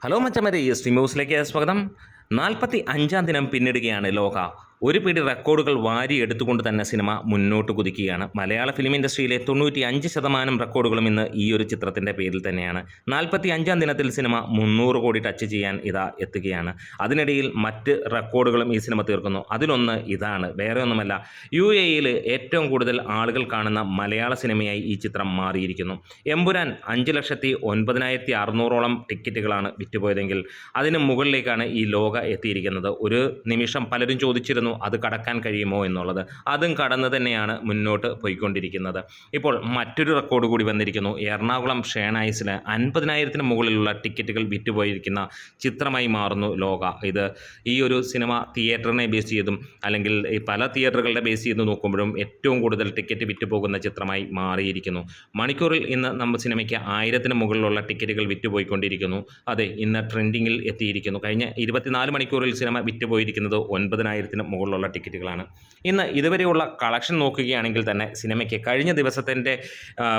Hello മച്ചമരെ, ന്യൂസിലേക്ക് സ്വാഗതം. 45-ാം ദിനം പിന്നിടുകയാണ് ലോക. ഒരു പിടി റെക്കോർഡുകൾ വാരി എടുത്തുകൊണ്ട് തന്നെ സിനിമ മുന്നോട്ട് കുതിക്കുകയാണ്. മലയാള ഫിലിം ഇൻഡസ്ട്രിയിലെ 95% റെക്കോർഡുകളും ഇന്ന് ഈ ഒരു ചിത്രത്തിൻ്റെ പേരിൽ തന്നെയാണ്. 45-ാം ദിനത്തിൽ സിനിമ 300 കോടി ടച്ച് ചെയ്യാൻ ഇതാ എത്തുകയാണ്. അതിനിടയിൽ മറ്റ് റെക്കോർഡുകളും ഈ സിനിമ തീർക്കുന്നു. അതിലൊന്ന് ഇതാണ്, വേറെ ഒന്നുമല്ല, UAE-യിൽ ഏറ്റവും കൂടുതൽ ആളുകൾ കാണുന്ന മലയാള സിനിമയായി ഈ ചിത്രം മാറിയിരിക്കുന്നു. എമ്പുരാൻ 5,09,600-ഓളം ടിക്കറ്റുകളാണ് വിറ്റുപോയതെങ്കിൽ അതിന് മുകളിലേക്കാണ് ഈ ലോക എത്തിയിരിക്കുന്നത്. ഒരു നിമിഷം പലരും ചോദിച്ചിരുന്നു അത് കടക്കാൻ കഴിയുമോ എന്നുള്ളത്. അതും കടന്ന് തന്നെയാണ് മുന്നോട്ട് പോയിക്കൊണ്ടിരിക്കുന്നത്. ഇപ്പോൾ മറ്റൊരു റെക്കോർഡ് കൂടി വന്നിരിക്കുന്നു. എറണാകുളം ഷേണായിസിൽ 50,000-ന് മുകളിലുള്ള ടിക്കറ്റുകൾ വിറ്റുപോയിരിക്കുന്ന ചിത്രമായി മാറുന്നു ലോക. ഇത് ഈ ഒരു സിനിമ തിയേറ്ററിനെ ബേസ് ചെയ്തും അല്ലെങ്കിൽ ഈ പല തിയേറ്ററുകളുടെ ബേസ് ചെയ്ത് നോക്കുമ്പോഴും ഏറ്റവും കൂടുതൽ ടിക്കറ്റ് വിറ്റുപോകുന്ന ചിത്രമായി മാറിയിരിക്കുന്നു. മണിക്കൂറിൽ ഇന്ന് നമ്മുടെ സിനിമയ്ക്ക് 1000-ന് മുകളിലുള്ള ടിക്കറ്റുകൾ വിറ്റുപോയിക്കൊണ്ടിരിക്കുന്നു. അതെ, ഇന്ന് ട്രെൻഡിങ്ങിൽ എത്തിയിരിക്കുന്നു. കഴിഞ്ഞ 24 മണിക്കൂറിൽ സിനിമ വിറ്റുപോയിരിക്കുന്നത് 9,000-ന് മുകളിലുള്ള ടിക്കറ്റുകളാണ്. ഇന്ന് ഇതുവരെയുള്ള കളക്ഷൻ നോക്കുകയാണെങ്കിൽ തന്നെ സിനിമയ്ക്ക് കഴിഞ്ഞ ദിവസത്തിൻ്റെ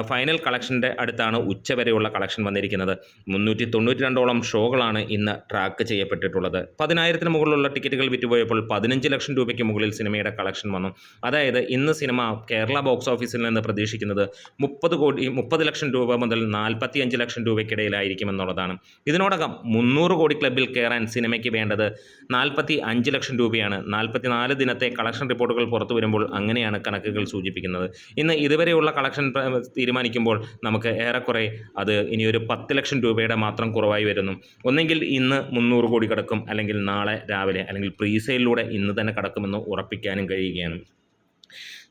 ഫൈനൽ കളക്ഷൻ്റെ അടുത്താണ് ഉച്ചവരെയുള്ള കളക്ഷൻ വന്നിരിക്കുന്നത്. 392ഓളം ഷോകളാണ് ഇന്ന് ട്രാക്ക് ചെയ്യപ്പെട്ടിട്ടുള്ളത്. 10,000-ന് മുകളിലുള്ള ടിക്കറ്റുകൾ വിറ്റുപോയപ്പോൾ 15 ലക്ഷം രൂപയ്ക്ക് മുകളിൽ സിനിമയുടെ കളക്ഷൻ വന്നു. അതായത് ഇന്ന് സിനിമ കേരള ബോക്സ് ഓഫീസിൽ നിന്ന് പ്രതീക്ഷിക്കുന്നത് 30 ലക്ഷം രൂപ മുതൽ 45 ലക്ഷം രൂപയ്ക്കിടയിലായിരിക്കുമെന്നുള്ളതാണ്. ഇതിനോടകം 300 കോടി ക്ലബ്ബിൽ കയറാൻ സിനിമയ്ക്ക് വേണ്ടത് 45 ലക്ഷം രൂപയാണ്. 44 ദിനത്തെ കളക്ഷൻ റിപ്പോർട്ടുകൾ പുറത്തു വരുമ്പോൾ അങ്ങനെയാണ് കണക്കുകൾ സൂചിപ്പിക്കുന്നത്. ഇന്ന് ഇതുവരെയുള്ള കളക്ഷൻ തീരുമാനിക്കുമ്പോൾ നമുക്ക് ഏറെക്കുറെ അത് ഇനിയൊരു 10 ലക്ഷം രൂപയുടെ മാത്രം കുറവായി വരുന്നു. ഒന്നെങ്കിൽ ഇന്ന് 300 കോടി കടക്കും, അല്ലെങ്കിൽ നാളെ രാവിലെ അല്ലെങ്കിൽ പ്രീസെയിലൂടെ ഇന്ന് തന്നെ കടക്കുമെന്ന് ഉറപ്പിക്കാനും കഴിയുകയാണ്.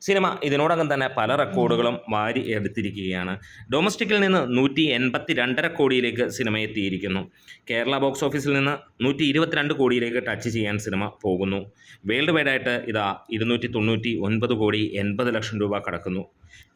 സിനിമ ഇതിനോടകം തന്നെ പല റെക്കോർഡുകളും വാരി എടുത്തിരിക്കുകയാണ്. ഡൊമസ്റ്റിക്കിൽ നിന്ന് 182.5 കോടിയിലേക്ക് സിനിമ എത്തിയിരിക്കുന്നു. കേരള ബോക്സ് ഓഫീസിൽ നിന്ന് 122 കോടിയിലേക്ക് ടച്ച് ചെയ്യാൻ സിനിമ പോകുന്നു. വേൾഡ് വൈഡായിട്ട് ഇതാ 299 കോടി 80 ലക്ഷം രൂപ കടക്കുന്നു.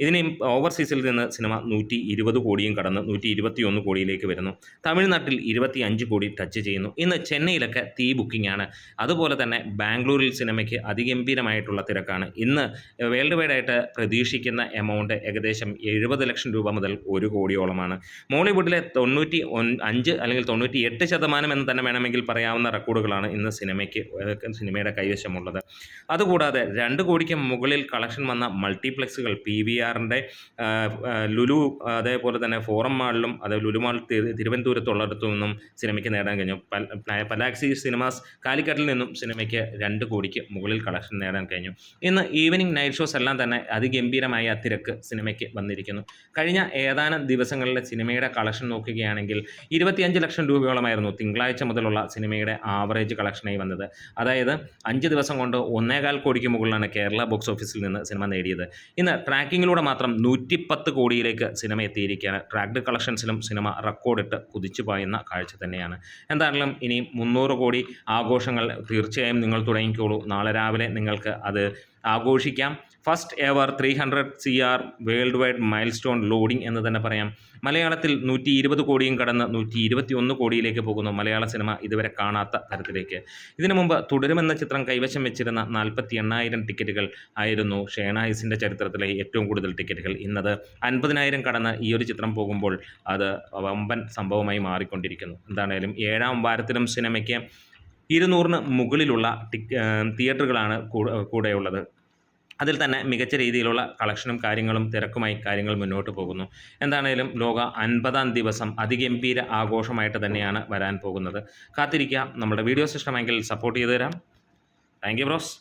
ഇതിന് ഓവർസീസിൽ നിന്ന് സിനിമ 120 കോടിയും കടന്ന് 121 കോടിയിലേക്ക് വരുന്നു. തമിഴ്നാട്ടിൽ 25 കോടി ടച്ച് ചെയ്യുന്നു. ഇന്ന് ചെന്നൈയിലൊക്കെ തീ ബുക്കിംഗാണ്. അതുപോലെ തന്നെ ബാംഗ്ലൂരിൽ സിനിമയ്ക്ക് അതിഗംഭീരമായിട്ടുള്ള തിരക്കാണ്. ഇന്ന് വേൾഡ് വൈഡായിട്ട് പ്രതീക്ഷിക്കുന്ന എമൗണ്ട് ഏകദേശം 70 ലക്ഷം രൂപ മുതൽ 1 കോടിയോളമാണ്. മോളിവുഡിലെ 95 അല്ലെങ്കിൽ 98% എന്ന് തന്നെ വേണമെങ്കിൽ പറയാവുന്ന റെക്കോർഡുകളാണ് ഇന്ന് സിനിമയുടെ കൈവശമുള്ളത്. അതുകൂടാതെ 2 കോടിക്ക് മുകളിൽ കളക്ഷൻ വന്ന മൾട്ടിപ്ലക്സുകൾ PVR-ൻ്റെ ലുലു, അതേപോലെ തന്നെ ഫോറം മാളിലും ലുലു മാൾ തിരുവനന്തപുരത്തുള്ളിടത്തു നിന്നും സിനിമയ്ക്ക് നേടാൻ കഴിഞ്ഞു. പലാക്സി സിനിമാസ് കാലിക്കറ്റിൽ നിന്നും സിനിമയ്ക്ക് 2 കോടിക്ക് മുകളിൽ കളക്ഷൻ നേടാൻ കഴിഞ്ഞു. ഇന്ന് ഈവനിങ് നൈറ്റ് ഷോസ് എല്ലാം തന്നെ അതിഗംഭീരമായ തിരക്ക് സിനിമയ്ക്ക് വന്നിരിക്കുന്നു. കഴിഞ്ഞ ഏതാനും ദിവസങ്ങളിലെ സിനിമയുടെ കളക്ഷൻ നോക്കുകയാണെങ്കിൽ 25 ലക്ഷം രൂപയോളമായിരുന്നു തിങ്കളാഴ്ച മുതലുള്ള സിനിമയുടെ ആവറേജ് കളക്ഷനായി വന്നത്. അതായത് 5 ദിവസം കൊണ്ട് 1.25 കോടിക്ക് മുകളിലാണ് കേരള ബോക്സ് ഓഫീസിൽ നിന്ന് സിനിമ നേടിയത്. ഇന്ന് ട്രാക്കിങ്ങിലൂടെ മാത്രം 110 കോടിയിലേക്ക് സിനിമ എത്തിയിരിക്കുകയാണ്. ട്രാക്ഡ് കളക്ഷൻസിലും സിനിമ റെക്കോർഡിട്ട് കുതിച്ചു പായുന്ന കാഴ്ച തന്നെയാണ്. എന്തായാലും ഇനി 300 കോടി ആഘോഷങ്ങൾ തീർച്ചയായും നിങ്ങൾ തുടങ്ങിക്കോളൂ. നാളെ രാവിലെ നിങ്ങൾക്ക് അത് ആഘോഷിക്കാം. First ever 300 CR world wide mile stone loading എന്ന് തന്നെ പറയാം. മലയാളത്തിൽ 120 കോടിയും കടന്ന് 121 കോടിയിലേക്ക് പോകുന്നു മലയാള സിനിമ ഇതുവരെ കാണാത്ത തരത്തിലേക്ക്. ഇതിനു മുമ്പ് തുടരുമെന്ന ചിത്രം കൈവശം വെച്ചിരുന്ന 48,000 ടിക്കറ്റുകൾ ആയിരുന്നു ഷേണായിസിൻ്റെ ചരിത്രത്തിലെ ഏറ്റവും കൂടുതൽ ടിക്കറ്റുകൾ. ഇന്നത് 50,000 കടന്ന് ഈ ഒരു ചിത്രം പോകുമ്പോൾ അത് വമ്പൻ സംഭവമായി മാറിക്കൊണ്ടിരിക്കുന്നു. എന്താണേലും 7ാം വാരത്തിലും സിനിമയ്ക്ക് 200-ന് മുകളിലുള്ള തിയേറ്ററുകളാണ് കൂടെയുള്ളത്. അതിൽ തന്നെ മികച്ച രീതിയിലുള്ള കളക്ഷനും തിരക്കുമായി കാര്യങ്ങൾ മുന്നോട്ട് പോകുന്നു. എന്താണേലും ലോക 50-ാം ദിവസം അതിഗംഭീര ആഘോഷമായിട്ട് തന്നെയാണ് വരാൻ പോകുന്നത്. കാത്തിരിക്കുക. നമ്മുടെ വീഡിയോസ് ഇഷ്ടമെങ്കിൽ സപ്പോർട്ട് ചെയ്തു തരാം. Thank you bros.